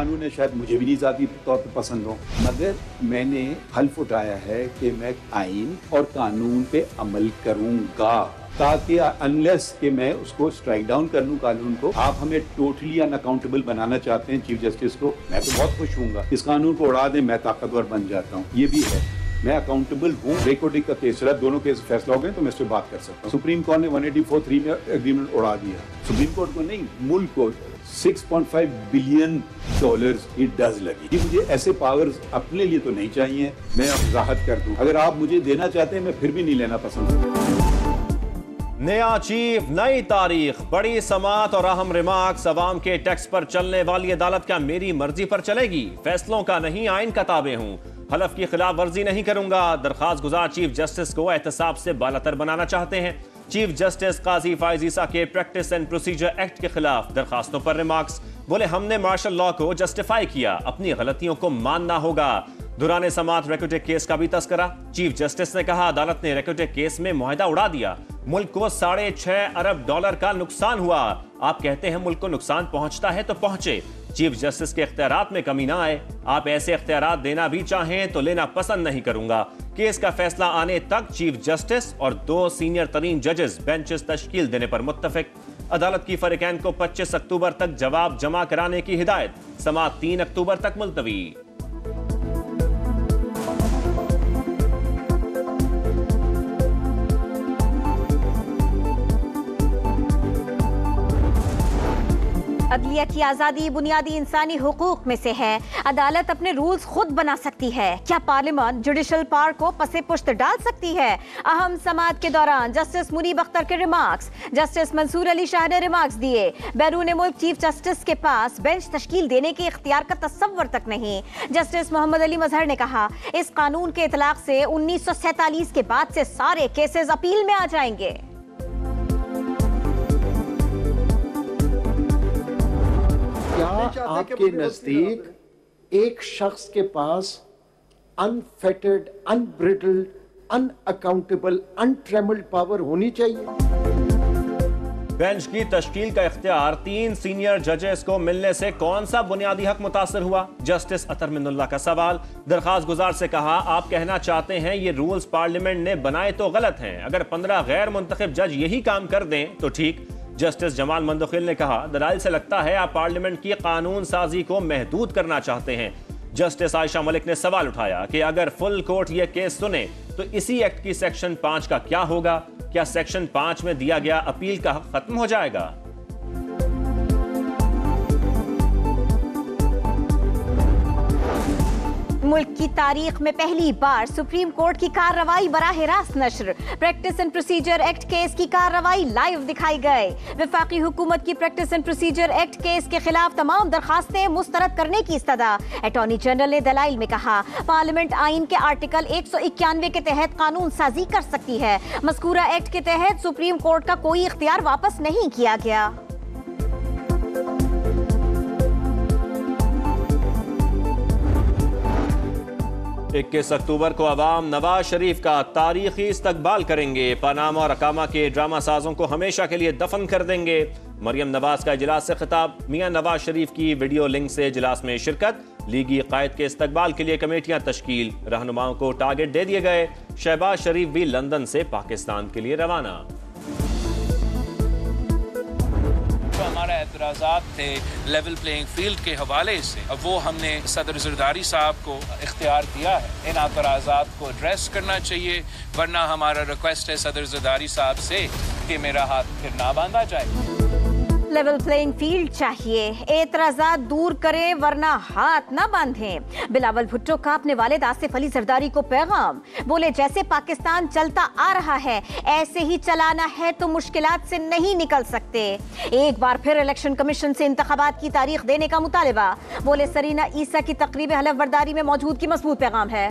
कानून है, शायद मुझे भी नहीं ज़ाती तौर पर पसंद हो, मगर मैंने हल्फ उठाया है कि मैं आइन और कानून पे अमल करूंगा, ताकि अनलेस कि मैं उसको स्ट्राइक डाउन कर लूं कानून को। आप हमें टोटली अनअकाउंटेबल बनाना चाहते हैं चीफ जस्टिस को, मैं तो बहुत खुश हूँगा। इस कानून को उड़ा दें, मैं ताकतवर बन जाता हूँ, ये भी है। मैं अकाउंटेबल हूँ। रेकोडिक का केस रहा, दोनों केस फैसला हो गए तो मैं इस पर बात कर सकता हूँ। सुप्रीम कोर्ट ने 184(3) में एग्रीमेंट उड़ा दिया, सुप्रीम कोर्ट को नहीं, मुल्क को। $6.5 बिलियन की डज लगी। कि मुझे ऐसे पावर्स अपने लिए तो नहीं चाहिए, मैं अब राहत कर दूं। अगर आप मुझे देना चाहते हैं, मैं फिर भी नहीं लेना पसंद। नया चीफ, नई तारीख, बड़ी समात और अहम रिमार्क्स। अवाम के टैक्स पर चलने वाली अदालत क्या मेरी मर्जी पर चलेगी? फैसलों का नहीं, आइन का ताबे हूं। हलफ की खिलाफ वर्जी नहीं करूंगा। दरखास्त गुजार चीफ जस्टिस को एहतसाब से बालातर बनाना चाहते हैं। चीफ जस्टिस काजी फाइज ईसा के प्रैक्टिस एंड प्रोसीजर एक्ट के खिलाफ दरखास्तों पर रिमार्क्स। बोले हमने मार्शल लॉ को जस्टिफाई किया, अपनी गलतियों को मानना होगा। दुराने समात रेक्यूटेक केस का भी तस्करा। चीफ जस्टिस ने कहा अदालत ने रेक्यूटेक केस में मुआहदा उड़ा दिया, मुल्क को $6.5 अरब का नुकसान हुआ। आप कहते हैं मुल्क को नुकसान पहुंचता है तो पहुंचे, चीफ जस्टिस के इख्तियारात में कमी ना आए। आप ऐसे इख्तियारात देना भी चाहें तो लेना पसंद नहीं करूंगा। केस का फैसला आने तक चीफ जस्टिस और 2 सीनियर तरीन जजेस बेंचेस तश्कील देने पर मुत्तफिक। अदालत की फरीकैन को 25 अक्टूबर तक जवाब जमा कराने की हिदायत। समात 3 अक्टूबर तक मुलतवी। अदलिया की आजादी बुनियादी इंसानी हुकूक में से है। अदालत अपने रूल्स खुद बना सकती है। क्या पार्लियामेंट जुडिशल पावर को पसे पुश्त डाल सकती है? अहम समात के दौरान जस्टिस मुनीब अख्तर के रिमार्क्स। जस्टिस मंसूर अली शाह ने रिमार्क्स दिए, बैरून मुल्क चीफ जस्टिस के पास बेंच तश्कील देने के इख्तियार का तस्वर तक नहीं। जस्टिस मोहम्मद अली मजहर ने कहा इस कानून के इतलाक से 1947 के बाद से सारे केसेस अपील में आ जाएंगे। क्या आपके नजदीक एक शख्स के पास अनफेटेड, अनब्रिडल्ड, अनअकाउंटेबल, अनट्रेमल्ड पावर होनी चाहिए? बेंच की तश्कील का इख्तियार 3 सीनियर जजेस को मिलने से कौन सा बुनियादी हक मुतासर हुआ? जस्टिस अतर मिनुल्लाह का सवाल। दरखास्त गुजार से कहा आप कहना चाहते हैं ये रूल्स पार्लियामेंट ने बनाए तो गलत हैं, अगर 15 गैर मुंतखब जज यही काम कर दें तो ठीक। जस्टिस जमाल मंदखिल ने कहा दलाइल से लगता है आप पार्लियामेंट की कानून साजी को महदूद करना चाहते हैं। जस्टिस आयशा मलिक ने सवाल उठाया कि अगर फुल कोर्ट यह केस सुने तो इसी एक्ट की सेक्शन 5 का क्या होगा? क्या सेक्शन 5 में दिया गया अपील का हक खत्म हो जाएगा? मुल्क की तारीख में पहली बार सुप्रीम कोर्ट की कार्रवाई बराह रास्त नश्र। Practice and procedure act case की कार्रवाई लाइव दिखाई गए। वफाकी हुकूमत की practice and procedure act case के खिलाफ तमाम दरखास्तें मुस्तरद करने की इस्तदा। अटॉर्नी जनरल ने दलाइल में कहा पार्लियामेंट आइन के आर्टिकल 191 के तहत कानून साजी कर सकती है। मज़कूरा एक्ट के तहत सुप्रीम कोर्ट का कोई इख्तियार वापस नहीं किया गया। 21 अक्टूबर को अवाम नवाज शरीफ का तारीखी इस्तकबाल करेंगे। पनामा और अकामा के ड्रामा साजों को हमेशा के लिए दफन कर देंगे। मरियम नवाज का इजलास से खिताब। मियां नवाज शरीफ की वीडियो लिंक से इजलास में शिरकत। लीगी कायद के इस्तकबाल के लिए कमेटियां तश्कील। रहनुमाओं को टारगेट दे दिए गए। शहबाज शरीफ भी लंदन से पाकिस्तान के लिए रवाना। हमारा एतराज़ात थे लेवल प्लेइंग फील्ड के हवाले से, अब वो हमने सदर ज़रदारी साहब को इख्तियार दिया है इन एतराज़ात को एड्रेस करना चाहिए, वरना हमारा रिक्वेस्ट है सदर ज़रदारी साहब से कि मेरा हाथ फिर ना बांधा जाए। लेवल प्लेइंग फील्ड चाहिए, एतराज़ात दूर करें वरना हाथ ना बांधें। बिलावल भुट्टो का अपने वालिद आसिफ अली जरदारी को पैगाम। बोले जैसे पाकिस्तान चलता आ रहा है ऐसे ही चलाना है तो मुश्किलात से नहीं निकल सकते। एक बार फिर इलेक्शन कमीशन से इंतखाबात की तारीख देने का मुतालिबा। बोले सरीना ईसा की तकरीब हलफ बर्दारी में मौजूद की मजबूत पैगाम है।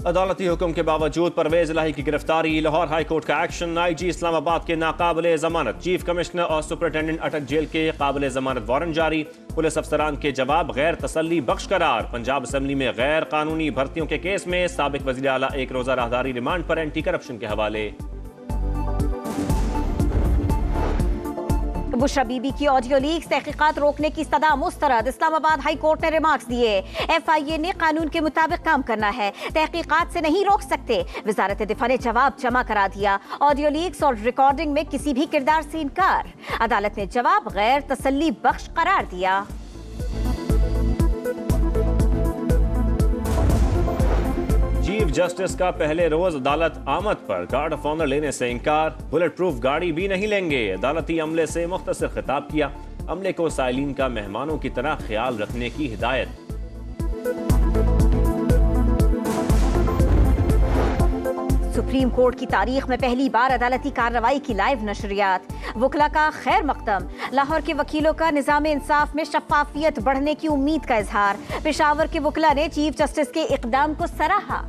अदालती हुक्म के बावजूद परवेज इलाही की गिरफ्तारी। लाहौर हाई कोर्ट का एक्शन। IG इस्लामाबाद के नाकाबिले जमानत। चीफ कमिश्नर और सुपरिटेंडेंट अटक जेल के काबिले जमानत वारंट जारी। पुलिस अफसरान के जवाब गैर तसल्ली बख्श करार। पंजाब असम्बली में गैर कानूनी भर्तियों के केस में साबिक वज़ीर आला एक रोजा राहदारी रिमांड पर एंटी करप्शन के हवाले। बुशरा बीबी की ऑडियो लीक्स, तहकीकात रोकने की सदा मुस्तरद। इस्लामाबाद हाई कोर्ट ने रिमार्क्स दिए, FIA ने कानून के मुताबिक काम करना है, तहकीकात से नहीं रोक सकते। वजारत दिफा ने जवाब जमा करा दिया, ऑडियो लीक्स और रिकॉर्डिंग में किसी भी किरदार से इनकार। अदालत ने जवाब गैर तसल्ली बख्श करार दिया। चीफ जस्टिस का पहले रोज अदालत आमद पर गार्ड ऑफ ऑनर लेने से इनकार, बुलेट प्रूफ गाड़ी भी नहीं लेंगे। अदालती अमले से मुख्तसर खिताब किया, अमले को साइलिन का मेहमानों की तरह ख्याल रखने की हिदायत। सुप्रीम कोर्ट की तारीख में पहली बार अदालती कार्रवाई की लाइव नशरियात। वकला का खैर मकदम, लाहौर के वकीलों का निजाम इंसाफ में शफाफियत बढ़ने की उम्मीद का इजहार। पेशावर के वकला ने चीफ जस्टिस के इकदाम को सराहा।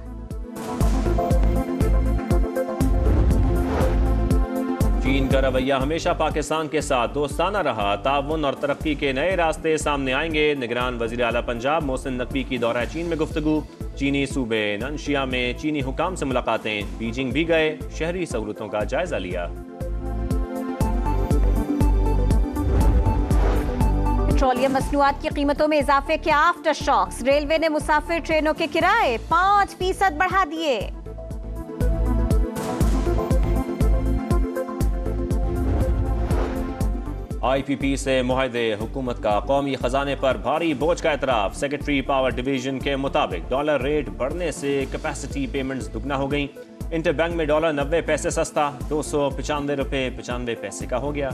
चीन का रवैया हमेशा पाकिस्तान के साथ दोस्ताना रहा, ताउन और तरक्की के नए रास्ते सामने आएंगे। निगरान वजीर आला पंजाब मोहसिन नकवी की दौरा चीन में गुफ्तगू। चीनी सूबे ननशिया में चीनी हुकाम से मुलाकातें, बीजिंग भी गए, शहरी सहूलतों का जायजा लिया। पेट्रोलियम मसनूआत की कीमतों में इजाफे के आफ्टर शॉक्स, रेलवे ने मुसाफिर ट्रेनों के किराए 5% बढ़ा दिए। IPP से मुआहदे, हुकूमत का कौमी खजाने पर भारी बोझ का एतराफ। सेक्रेटरी पावर डिवीजन के मुताबिक डॉलर रेट बढ़ने से कैपेसिटी पेमेंट्स दुगना हो गई। इंटर बैंक में डॉलर 90 पैसे सस्ता 295 रुपए 95 पैसे का हो गया।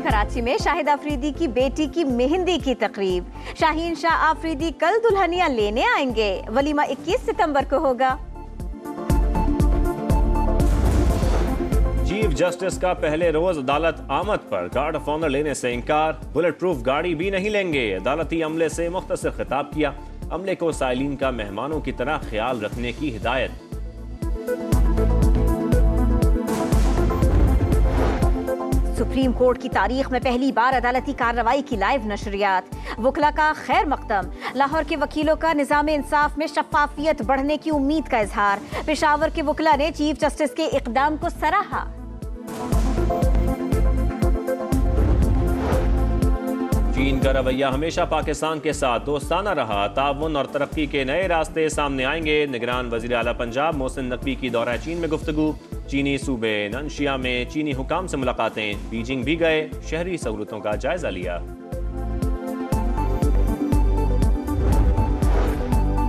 कराची में शाहिद आफरीदी की बेटी की मेहंदी की तकरीब। शाहीन शाह आफरीदी कल दुल्हनियां लेने आएंगे। वलीमा 21 सितंबर को होगा। चीफ जस्टिस का पहले रोज अदालत आमद पर गार्ड ऑफ ऑनर लेने से इनकार, बुलेट प्रूफ गाड़ी भी नहीं लेंगे। अदालती अमले से मुख्तसर खिताब किया, अमले को साइलिन का मेहमानों की तरह ख्याल रखने की हिदायत। सुप्रीम कोर्ट की तारीख में पहली बार अदालती कार्रवाई की लाइव नशरियात। वकला का खैर मकदम, लाहौर के वकीलों का निजाम इंसाफ में शफाफियत बढ़ने की उम्मीद का इजहार। पेशावर के वकला ने चीफ जस्टिस के इकदाम को सराहा। चीन का रवैया हमेशा पाकिस्तान के साथ दोस्ताना रहा, ताउन और तरक्की के नए रास्ते सामने आएंगे। निगरान वजीर आला पंजाब मोहसिन नकवी की दौरा चीन में गुफ्तगू। चीनी सूबे ननशिया में चीनी हुकाम से मुलाकातें, बीजिंग भी गए, शहरी सहूलतों का जायजा लिया।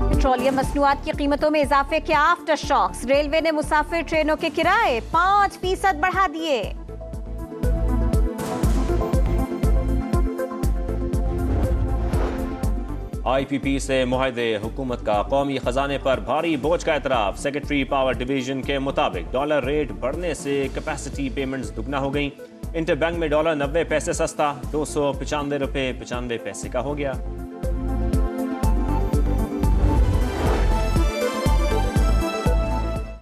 पेट्रोलियम मसनूआत की कीमतों में इजाफे के आफ्टर शॉक्स, रेलवे ने मुसाफिर ट्रेनों के किराए 5% बढ़ा दिए। IPP से मुआहदे, हुकूमत का कौमी खजाने पर भारी बोझ का एतराफ। सेक्रेटरी पावर डिवीजन के मुताबिक डॉलर रेट बढ़ने से कैपेसिटी पेमेंट्स दुगना हो गई। इंटर बैंक में डॉलर 90 पैसे सस्ता 295 रुपए 95 पैसे का हो गया।